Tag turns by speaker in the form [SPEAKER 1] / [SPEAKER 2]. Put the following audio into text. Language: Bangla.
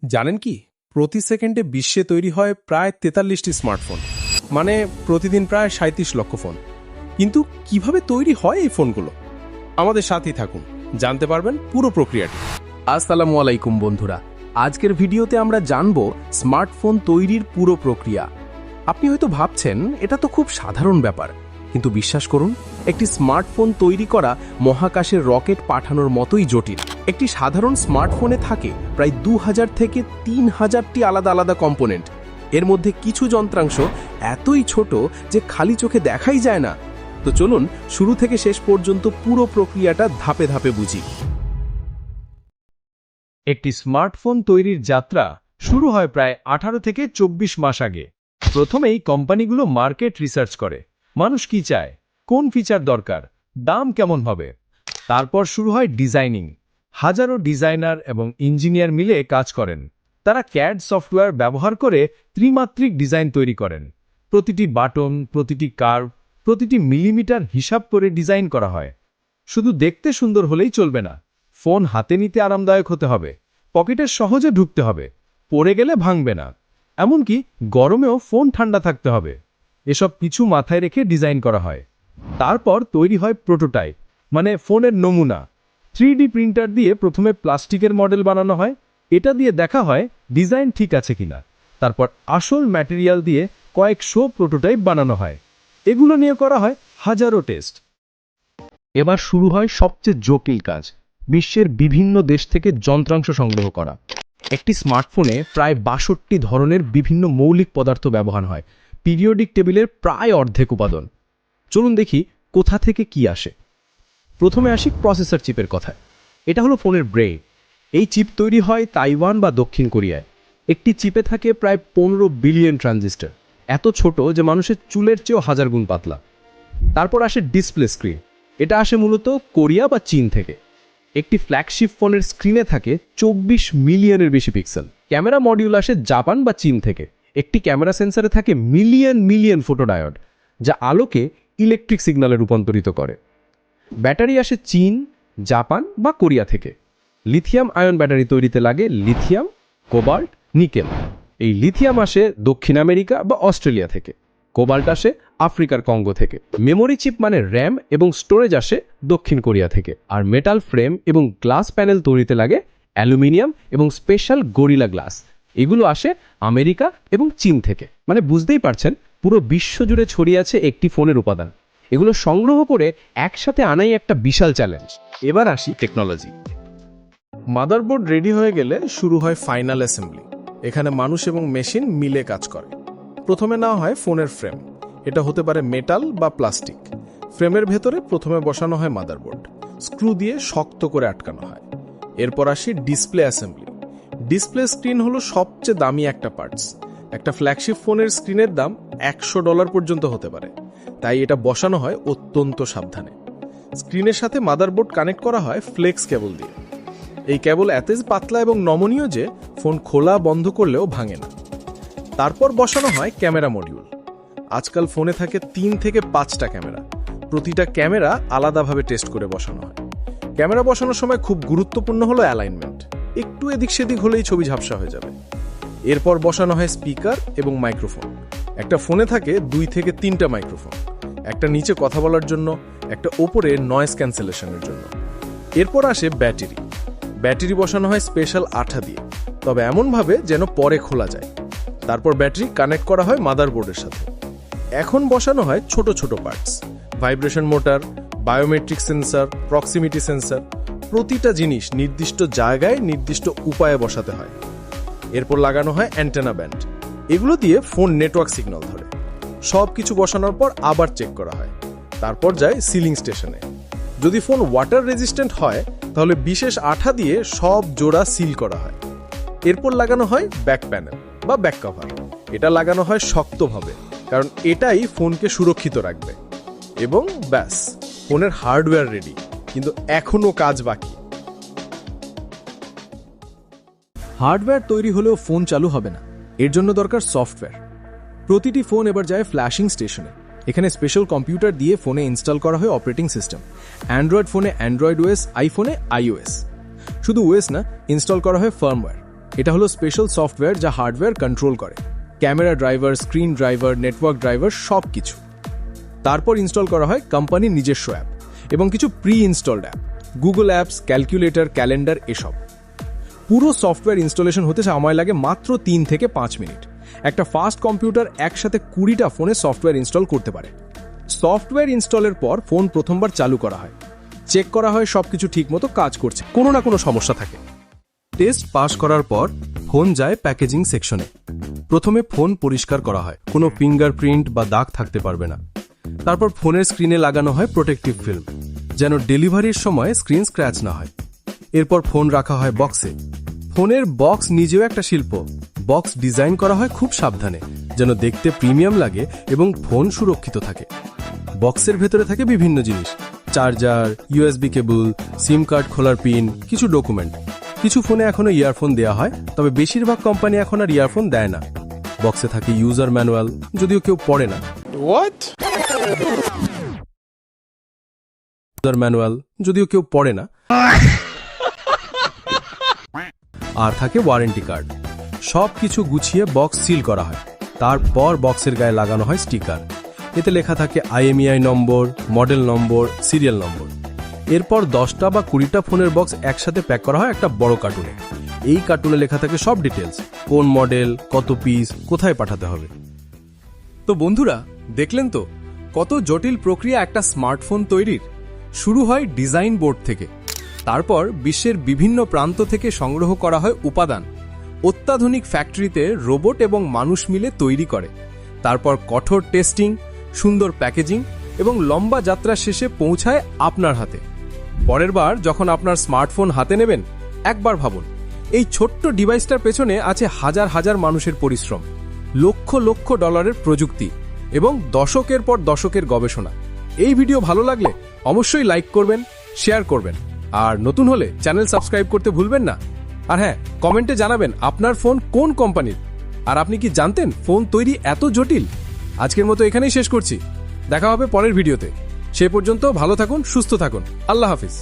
[SPEAKER 1] জানেন কি, প্রতি সেকেন্ডে বিশ্বে তৈরি হয় প্রায় ৪৩টি স্মার্টফোন, মানে প্রতিদিন প্রায় ৩৭ লক্ষ ফোন। কিন্তু কিভাবে তৈরি হয় এই ফোনগুলো? আমাদের সাথেই থাকুন, জানতে পারবেন পুরো প্রক্রিয়াটি।
[SPEAKER 2] আসসালামু আলাইকুম বন্ধুরা, আজকের ভিডিওতে আমরা জানব স্মার্টফোন তৈরির পুরো প্রক্রিয়া। আপনি হয়তো ভাবছেন এটা তো খুব সাধারণ ব্যাপার, কিন্তু বিশ্বাস করুন, একটি স্মার্টফোন তৈরি করা মহাকাশের রকেট পাঠানোর মতোই জটিল। একটি সাধারণ স্মার্টফোনে থাকে প্রায় ২০০০ থেকে ৩০০০টি আলাদা আলাদা কম্পোনেন্ট। এর মধ্যে কিছু যন্ত্রাংশ এতই ছোট যে খালি চোখে দেখাই যায় না। তো চলুন শুরু থেকে শেষ পর্যন্ত পুরো প্রক্রিয়াটা ধাপে ধাপে বুঝি।
[SPEAKER 3] একটি স্মার্টফোন তৈরির যাত্রা শুরু হয় প্রায় 18 থেকে 24 মাস আগে। প্রথমেই কোম্পানিগুলো মার্কেট রিসার্চ করে, মানুষ কি চায়, কোন ফিচার দরকার, দাম কেমন হবে। তারপর শুরু হয় ডিজাইনিং। হাজারো ডিজাইনার এবং ইঞ্জিনিয়ার মিলে কাজ করেন। তারা ক্যাড সফটওয়্যার ব্যবহার করে ত্রিমাত্রিক ডিজাইন তৈরি করেন। প্রতিটি বাটন, প্রতিটি কার্ভ, প্রতিটি মিলিমিটার হিসাব করে ডিজাইন করা হয়। শুধু দেখতে সুন্দর হলেই চলবে না, ফোন হাতে নিতে আরামদায়ক হতে হবে, পকেটে সহজে ঢুকতে হবে, পড়ে গেলে ভাঙবে না, এমনকি গরমেও ফোন ঠান্ডা থাকতে হবে। এসব কিছু মাথায় রেখে ডিজাইন করা হয়। তারপর তৈরি হয় প্রোটোটাইপ, মানে ফোনের নমুনা। 3D প্রিন্টার দিয়ে প্রথমে প্লাস্টিকের মডেল বানানো হয়। এটা দিয়ে দেখা হয় ডিজাইন ঠিক আছে কিনা। তারপর আসল ম্যাটেরিয়াল দিয়ে কয়েকশো প্রোটোটাইপ বানানো হয়। এগুলো নিয়ে করা হয় হাজারো টেস্ট।
[SPEAKER 2] এবার শুরু হয় সবচেয়ে জটিল কাজ, বিশ্বের বিভিন্ন দেশ থেকে যন্ত্রাংশ সংগ্রহ করা। একটি স্মার্টফোনে প্রায় ৬২ ধরনের বিভিন্ন মৌলিক পদার্থ ব্যবহার হয়, পিরিয়ডিক টেবিলের প্রায় অর্ধেক উপাদান। চলুন দেখি কোথা থেকে কি আসে। প্রথমে আসি প্রসেসর চিপের কথায়। এটা হলো ফোনের ব্রেইন। এই চিপ তৈরি হয় তাইওয়ান বা দক্ষিণ কোরিয়ায়। একটি চিপে থাকে প্রায় ১৫ বিলিয়ন ট্রানজিস্টর, এত ছোট যে মানুষের চুলের চেয়েও হাজার গুণ পাতলা। তারপর আসে ডিসপ্লে স্ক্রিন। এটা আসে মূলত কোরিয়া বা চীন থেকে। একটি ফ্ল্যাগশিপ ফোনের স্ক্রিনে থাকে ২৪ মিলিয়নের বেশি পিক্সেল। ক্যামেরা মডিউল আসে জাপান বা চীন থেকে। একটি ক্যামেরা সেন্সরে থাকে মিলিয়ন মিলিয়ন ফোটোডায়োড, যা আলোকে ইলেকট্রিক সিগন্যালে রূপান্তরিত করে। ব্যাটারি আসে চীন, জাপান বা কোরিয়া থেকে। লিথিয়াম আয়ন ব্যাটারি তৈরিতে লাগে লিথিয়াম, কোবাল্ট, নিকেল। এই লিথিয়াম আসে দক্ষিণ আমেরিকা বা অস্ট্রেলিয়া থেকে। কোবাল্ট আসে আফ্রিকার কঙ্গো থেকে। মেমোরি চিপ মানে র্যাম এবং স্টোরেজ আসে দক্ষিণ কোরিয়া থেকে। আর মেটাল ফ্রেম এবং গ্লাস প্যানেল তৈরিতে লাগে অ্যালুমিনিয়াম এবং স্পেশাল গরিলা গ্লাস। এগুলো আসে আমেরিকা এবং চীন থেকে। মানে বুঝতেই পারছেন, পুরো বিশ্ব জুড়ে ছড়িয়ে আছে একটি ফোনের উপাদান। এগুলো সংগ্রহ করে একসাথে আনাই একটা বিশাল চ্যালেঞ্জ। এবার আসি টেকনোলজি।
[SPEAKER 1] মাদারবোর্ড রেডি হয়ে গেলে শুরু হয় ফাইনাল অ্যাসেম্বলি। এখানে মানুষ এবং মেশিন মিলে কাজ করে। প্রথমে নেওয়া হয় ফোনের ফ্রেম। এটা হতে পারে মেটাল বা প্লাস্টিক। ফ্রেমের ভেতরে প্রথমে বসানো হয় মাদারবোর্ড, স্ক্রু দিয়ে শক্ত করে আটকানো হয়। এরপর আসি ডিসপ্লে অ্যাসেম্বলি। ডিসপ্লে স্ক্রিন হলো সবচেয়ে দামি একটা পার্টস। একটা ফ্ল্যাগশিপ ফোনের স্ক্রিনের দাম $১০০ পর্যন্ত হতে পারে, তাই এটা বসানো হয় অত্যন্ত সাবধানে। স্ক্রিনের সাথে মাদারবোর্ড কানেক্ট করা হয় ফ্লেক্স কেবল দিয়ে। এই কেবল এতই পাতলা এবং নমনীয় যে ফোন খোলা বন্ধ করলেও ভাঙে না। তারপর বসানো হয় ক্যামেরা মডিউল। আজকাল ফোনে থাকে ৩ থেকে ৫টা ক্যামেরা। প্রতিটা ক্যামেরা আলাদাভাবে টেস্ট করে বসানো হয়। ক্যামেরা বসানোর সময় খুব গুরুত্বপূর্ণ হলো অ্যালাইনমেন্ট। একটু এদিক সেদিক হলেই ছবি ঝাপসা হয়ে যাবে। এরপর বসানো হয় স্পিকার এবং মাইক্রোফোন। একটা ফোনে থাকে ২ থেকে ৩টা মাইক্রোফোন, একটা নিচে কথা বলার জন্য, একটা ওপরে নয়েজ ক্যান্সেলেশনের জন্য। এরপর আসে ব্যাটারি। ব্যাটারি বসানো হয় স্পেশাল আঠা দিয়ে, তবে এমনভাবে যেন পরে খোলা যায়। তারপর ব্যাটারি কানেক্ট করা হয় মাদারবোর্ডের সাথে। এখন বসানো হয় ছোট ছোট parts, vibration motor, biometric sensor, proximity sensor. প্রতিটা জিনিস নির্দিষ্ট জায়গায় নির্দিষ্ট উপায়ে বসাতে হয়। এরপর লাগানো হয় অ্যান্টেনা ব্যান্ড। এগুলো দিয়ে ফোন নেটওয়ার্ক সিগন্যাল ধরে। সব কিছু বসানোর পর আবার চেক করা হয়। তারপর যায় সিলিং স্টেশনে। যদি ফোন ওয়াটার রেজিস্ট্যান্ট হয় তাহলে বিশেষ আঠা দিয়ে সব জোড়া সিল করা হয়। এরপর লাগানো হয় ব্যাক প্যানেল বা ব্যাক কভার। এটা লাগানো হয় শক্তভাবে, কারণ এটাই ফোনকে সুরক্ষিত রাখবে। এবং ব্যাস, ফোনের হার্ডওয়্যার রেডি, কিন্তু এখনও কাজ বাকি।
[SPEAKER 4] হার্ডওয়্যার তৈরি হলেও ফোন চালু হবে না, এর জন্য দরকার সফটওয়্যার। প্রতিটি ফোন এবার যায় ফ্ল্যাশিং স্টেশনে। এখানে স্পেশাল কম্পিউটার দিয়ে ফোনে ইনস্টল করা হয় অপারেটিং সিস্টেম। অ্যান্ড্রয়েড ফোনে অ্যান্ড্রয়েড ওএস, আইফোনে আইওএস। শুধু ওএস না, ইনস্টল করা হয় ফার্মওয়্যার। এটা হলো স্পেশাল সফটওয়্যার যা হার্ডওয়্যার কন্ট্রোল করে, camera driver, screen driver, network driver সব কিছু। তারপর ইনস্টল করা হয় কোম্পানির নিজস্ব অ্যাপ এবং কিছু pre installed app, Google apps, calculator, calendar এসব। পুরো সফটওয়্যার ইনস্টলেশন হতে সময় লাগে মাত্র 3 থেকে 5 মিনিট। একটা ফাস্ট কম্পিউটার একসাথে 20টা ফোনে সফটওয়্যার ইনস্টল করতে পারে। সফটওয়্যার ইনস্টলের পর ফোন প্রথমবার চালু করা হয়, চেক করা হয় সবকিছু ঠিকমতো কাজ করছে, কোনো না কোনো সমস্যা থাকে। টেস্ট পাস করার পর ফোন যায় প্যাকেজিং সেকশনে। প্রথমে ফোন পরিষ্কার করা হয়, কোনো ফিঙ্গারপ্রিন্ট বা দাগ থাকতে পারবে না। তারপর ফোনের স্ক্রিনে লাগানো হয় প্রোটেক্টিভ ফিল্ম, যেন ডেলিভারির সময় স্ক্রিন স্ক্র্যাচ না হয়। এরপর ফোন রাখা হয় বক্সে। ফোনের বক্স নিজেও একটা শিল্প। বক্স ডিজাইন করা হয় খুব সাবধানে, যেন দেখতে প্রিমিয়াম লাগে এবং ফোন সুরক্ষিত থাকে। বক্সের ভেতরে থাকে বিভিন্ন জিনিস, চার্জার, ইউএসবি কেবল, সিম কার্ড খোলার পিন, কিছু ডকুমেন্ট। কিছু ফোনে এখনো ইয়ারফোন দেওয়া হয়, তবে বেশিরভাগ কোম্পানি এখন আর ইয়ারফোন দেয় না। বক্সে থাকে ইউজার ম্যানুয়াল, যদিও কেউ পড়ে না। ইউজার ম্যানুয়াল, যদিও কেউ পড়ে না। আর থাকে ওয়ারেন্টি কার্ড। সব কিছু গুছিয়ে বক্স সিল করা হয়। তারপর বক্সের গায়ে লাগানো হয় স্টিকার। এতে লেখা থাকে IMEI নম্বর, মডেল নম্বর, সিরিয়াল নম্বর। এরপর 10টা বা 20টা ফোনের বক্স একসাথে প্যাক করা হয় একটা বড় কার্টুনে। এই কার্টুনে লেখা থাকে সব ডিটেলস, কোন মডেল, কত পিস, কোথায় পাঠাতে হবে। তো বন্ধুরা, দেখলেন তো কত জটিল প্রক্রিয়া একটা স্মার্টফোন তৈরির। শুরু হয় ডিজাইন বোর্ড থেকে, তারপর বিশ্বের বিভিন্ন প্রান্ত থেকে সংগ্রহ করা হয় উপাদান, অত্যাধুনিক ফ্যাক্টরিতে রোবট এবং মানুষ মিলে তৈরি করে। তারপর কঠোর টেস্টিং, সুন্দর প্যাকেজিং এবং লম্বা যাত্রা শেষে পৌঁছায় আপনার হাতে। পরের বার যখন আপনার স্মার্টফোন হাতে নেবেন, একবার ভাবুন এই ছোট্ট ডিভাইসটার পেছনে আছে হাজার হাজার মানুষের পরিশ্রম, লক্ষ লক্ষ ডলারের প্রযুক্তি এবং দশকের পর দশকের গবেষণা। এই ভিডিও ভালো লাগলে অবশ্যই লাইক করবেন, শেয়ার করবেন, আর নতুন হলে চ্যানেল সাবস্ক্রাইব করতে ভুলবেন না। আর হ্যাঁ, কমেন্টে জানাবেন আপনার ফোন কোন কোম্পানির, আর আপনি কি জানতেন ফোন তৈরি এত জটিল। আজকের মতো এখানেই শেষ করছি, দেখা হবে পরের ভিডিওতে। সে পর্যন্ত ভালো থাকুন, সুস্থ থাকুন, আল্লাহ হাফিজ।